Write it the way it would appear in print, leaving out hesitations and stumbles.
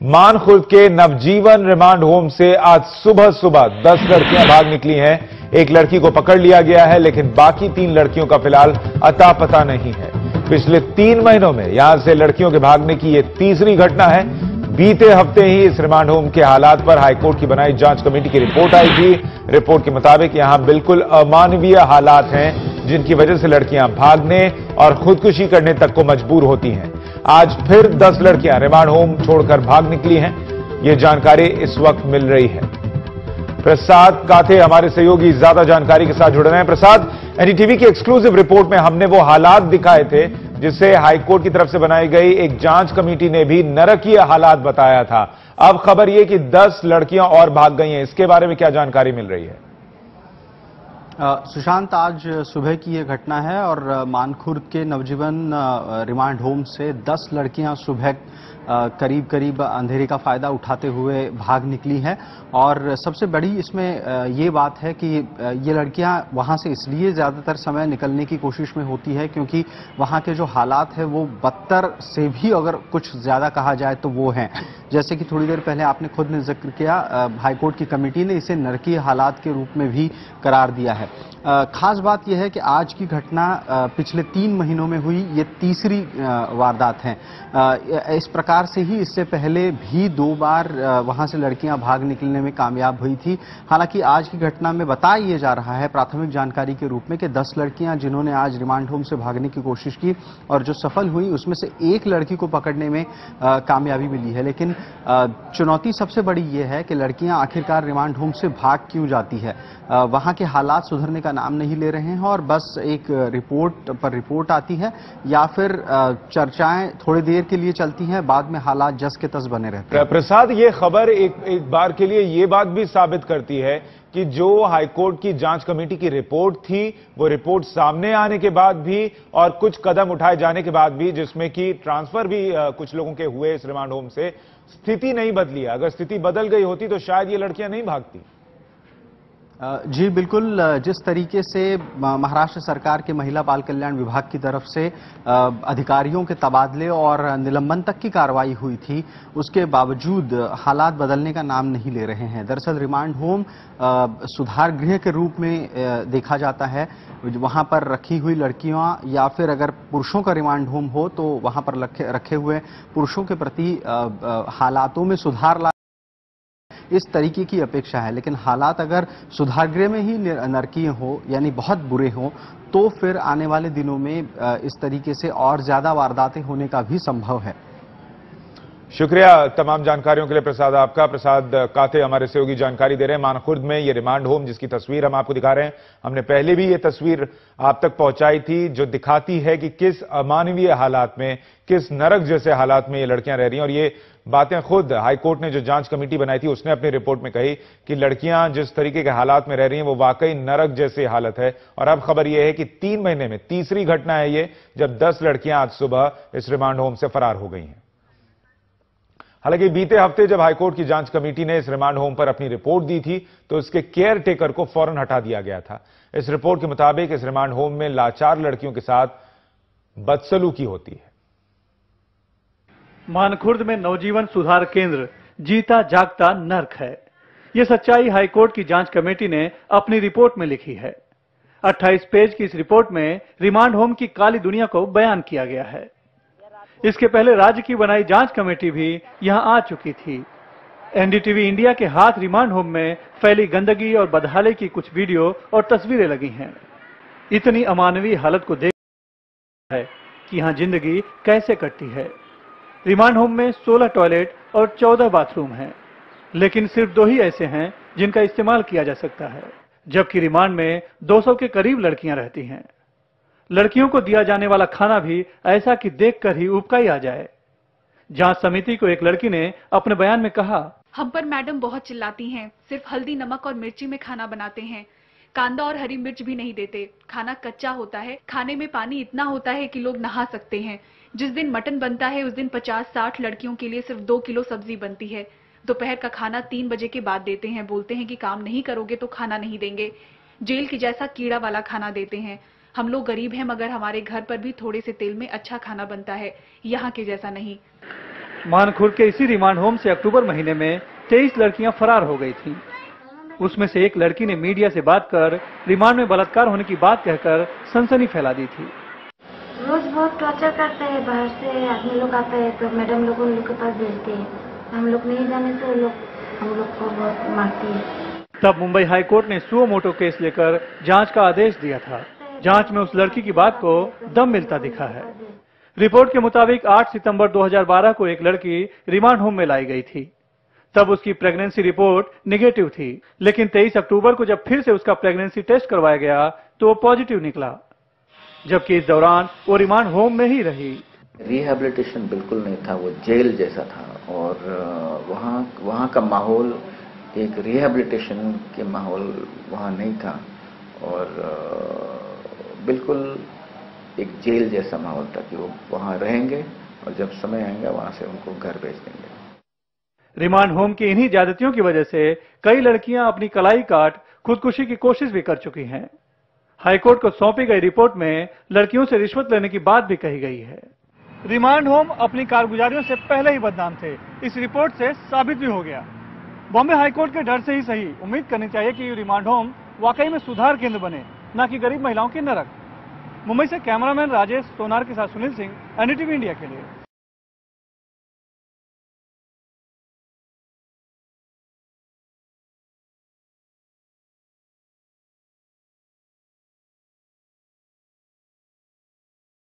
मानखुर्द के नवजीवन remand home से आज सुबह सुबह 10 लड़कियां भाग निकली हैं। एक लड़की को पकड़ लिया गया है, लेकिन बाकी 3 लड़कियों का फिलहाल अता पता नहीं है। पिछले 3 महीनों में यहां से लड़कियों के भागने की यह तीसरी घटना है। बीते हफ्ते ही इस रिमांड होम के हालात पर हाईकोर्ट की बनाई जांच कमेटी की रिपोर्ट आई थी। रिपोर्ट के मुताबिक यहां बिल्कुल अमानवीय हालात हैं, जिनकी वजह से लड़कियां भागने और खुदकुशी करने तक को मजबूर होती हैं। आज फिर 10 लड़कियां रिमांड होम छोड़कर भाग निकली हैं। यह जानकारी इस वक्त मिल रही है। प्रसाद काथे हमारे सहयोगी ज्यादा जानकारी के साथ जुड़ रहे हैं। प्रसाद, एनडीटीवी की एक्सक्लूसिव रिपोर्ट में हमने वो हालात दिखाए थे जिसे हाईकोर्ट की तरफ से बनाई गई एक जांच कमेटी ने भी नरकीय हालात बताया था। अब खबर यह कि 10 लड़कियां और भाग गई हैं। इसके बारे में क्या जानकारी मिल रही है? सुशांत, आज सुबह की यह घटना है और मानखुर्द के नवजीवन रिमांड होम से 10 लड़कियां सुबह करीब करीब अंधेरे का फायदा उठाते हुए भाग निकली हैं। और सबसे बड़ी इसमें ये बात है कि ये लड़कियां वहां से इसलिए ज्यादातर समय निकलने की कोशिश में होती है क्योंकि वहां के जो हालात है वो बदतर से भी अगर कुछ ज्यादा कहा जाए तो वो हैं। जैसे कि थोड़ी देर पहले आपने खुद ने जिक्र किया, हाईकोर्ट की कमेटी ने इसे नरकीय हालात के रूप में भी करार दिया है। खास बात यह है कि आज की घटना पिछले 3 महीनों में हुई ये तीसरी वारदात है। इस प्रकार से ही इससे पहले भी 2 बार वहां से लड़कियां भाग निकलने में कामयाब हुई थी। हालांकि आज की घटना में बताया यह जा रहा है प्राथमिक जानकारी के रूप में कि 10 लड़कियां जिन्होंने आज रिमांड होम से भागने की कोशिश की और जो सफल हुई उसमें से एक लड़की को पकड़ने में कामयाबी मिली है। लेकिन चुनौती सबसे बड़ी यह है कि लड़कियां आखिरकार रिमांड होम से भाग क्यों जाती है। वहां के हालात सुधरने का नाम नहीं ले रहे हैं और बस एक रिपोर्ट पर रिपोर्ट आती है या फिर चर्चाएं थोड़ी देर के लिए चलती हैं, बाद में हालात जस के तस बने रहते हैं। प्रसाद, ये खबर एक बार के लिए ये बात भी साबित करती है कि जो हाईकोर्ट की जांच कमेटी की रिपोर्ट थी, वो रिपोर्ट सामने आने के बाद भी और कुछ कदम उठाए जाने के बाद भी, जिसमें कि ट्रांसफर भी कुछ लोगों के हुए इस रिमांड होम से, स्थिति नहीं बदली। अगर स्थिति बदल गई होती तो शायद ये लड़कियां नहीं भागती। जी बिल्कुल, जिस तरीके से महाराष्ट्र सरकार के महिला बाल कल्याण विभाग की तरफ से अधिकारियों के तबादले और निलंबन तक की कार्रवाई हुई थी, उसके बावजूद हालात बदलने का नाम नहीं ले रहे हैं। दरअसल रिमांड होम सुधार गृह के रूप में देखा जाता है। वहां पर रखी हुई लड़कियां या फिर अगर पुरुषों का रिमांड होम हो तो वहां पर रखे हुए पुरुषों के प्रति हालातों में सुधार इस तरीके की अपेक्षा है। लेकिन हालात अगर सुधारगृह में ही नरकीय हो यानी बहुत बुरे हों तो फिर आने वाले दिनों में इस तरीके से और ज्यादा वारदातें होने का भी संभव है। शुक्रिया तमाम जानकारियों के लिए प्रसाद आपका। प्रसाद काथे हमारे सहयोगी जानकारी दे रहे हैं। मानखुर्द में ये रिमांड होम जिसकी तस्वीर हम आपको दिखा रहे हैं, हमने पहले भी ये तस्वीर आप तक पहुंचाई थी, जो दिखाती है कि किस अमानवीय हालात में, किस नरक जैसे हालात में ये लड़कियां रह रही हैं। और ये बातें खुद हाईकोर्ट ने जो जांच कमेटी बनाई थी उसने अपनी रिपोर्ट में कही कि लड़कियां जिस तरीके के हालात में रह रही हैं वो वाकई नरक जैसी हालत है। और अब खबर यह है कि 3 महीने में तीसरी घटना है ये, जब 10 लड़कियां आज सुबह इस रिमांड होम से फरार हो गई हैं। हालांकि बीते हफ्ते जब हाईकोर्ट की जांच कमेटी ने इस रिमांड होम पर अपनी रिपोर्ट दी थी तो इसके केयर टेकर को फौरन हटा दिया गया था। इस रिपोर्ट के मुताबिक इस रिमांड होम में लाचार लड़कियों के साथ बदसलूकी होती है। मानखुर्द में नवजीवन सुधार केंद्र जीता जागता नर्क है। यह सच्चाई हाईकोर्ट की जांच कमेटी ने अपनी रिपोर्ट में लिखी है। 28 पेज की इस रिपोर्ट में रिमांड होम की काली दुनिया को बयान किया गया है। इसके पहले राज्य की बनाई जांच कमेटी भी यहां आ चुकी थी। एनडीटीवी इंडिया के हाथ रिमांड होम में फैली गंदगी और बदहाली की कुछ वीडियो और तस्वीरें लगी हैं। इतनी अमानवीय हालत को देख है कि यहां जिंदगी कैसे कटती है। रिमांड होम में 16 टॉयलेट और 14 बाथरूम हैं, लेकिन सिर्फ 2 ही ऐसे हैं जिनका इस्तेमाल किया जा सकता है, जबकि रिमांड में 200 के करीब लड़कियां रहती हैं। लड़कियों को दिया जाने वाला खाना भी ऐसा कि देखकर ही उबका ही आ जाए। जांच समिति को एक लड़की ने अपने बयान में कहा, हम पर मैडम बहुत चिल्लाती हैं, सिर्फ हल्दी नमक और मिर्ची में खाना बनाते हैं, कांदा और हरी मिर्च भी नहीं देते, खाना कच्चा होता है, खाने में पानी इतना होता है कि लोग नहा सकते हैं। जिस दिन मटन बनता है उस दिन 50-60 लड़कियों के लिए सिर्फ 2 किलो सब्जी बनती है। दोपहर का खाना 3 बजे के बाद देते हैं, बोलते हैं कि काम नहीं करोगे तो खाना नहीं देंगे। जेल की जैसा कीड़ा वाला खाना देते हैं। हम लोग गरीब हैं मगर हमारे घर पर भी थोड़े से तेल में अच्छा खाना बनता है, यहाँ के जैसा नहीं। मानखुर्द के इसी रिमांड होम से अक्टूबर महीने में 23 लड़कियां फरार हो गई थीं। उसमें से एक लड़की ने मीडिया से बात कर रिमांड में बलात्कार होने की बात कहकर सनसनी फैला दी थी। रोज बहुत टॉर्चर करते हैं, बाहर से आदमी लोग आते हैं तो मैडम लोग उन लोग के पास भेजते हैं, हम लोग नहीं जाने से हम लोग को बहुत मारती है। तब मुंबई हाई कोर्ट ने सुओ मोटो केस लेकर जांच का आदेश दिया था। जांच में उस लड़की की बात को दम मिलता दिखा है। रिपोर्ट के मुताबिक 8 सितंबर 2012 को एक लड़की रिमांड होम में लाई गई थी। तब उसकी प्रेगनेंसी रिपोर्ट निगेटिव थी, लेकिन 23 अक्टूबर को जब फिर से उसका प्रेगनेंसी टेस्ट करवाया गया तो वो पॉजिटिव निकला, जबकि इस दौरान वो रिमांड होम में ही रही। रिहैबिलिटेशन बिल्कुल नहीं था, वो जेल जैसा था और वहाँ का माहौल एक रिहैबिलिटेशन के माहौल वहाँ नहीं था और बिल्कुल एक जेल जैसा माहौल था कि वो वहाँ रहेंगे और जब समय आएगा वहाँ से उनको घर भेज देंगे। रिमांड होम की इन्हीं ज्यादतियों की वजह से कई लड़कियां अपनी कलाई काट खुदकुशी की कोशिश भी कर चुकी हैं। हाईकोर्ट को सौंपी गई रिपोर्ट में लड़कियों से रिश्वत लेने की बात भी कही गई है। रिमांड होम अपनी कारगुजारियों से पहले ही बदनाम थे, इस रिपोर्ट से साबित भी हो गया। बॉम्बे हाईकोर्ट के डर से ही सही, उम्मीद करनी चाहिए कि रिमांड होम वाकई में सुधार केंद्र बने, न कि गरीब महिलाओं के नरक। मुंबई से कैमरामैन राजेश सोनार के साथ सुनील सिंह, एनडीटीवी इंडिया के लिए।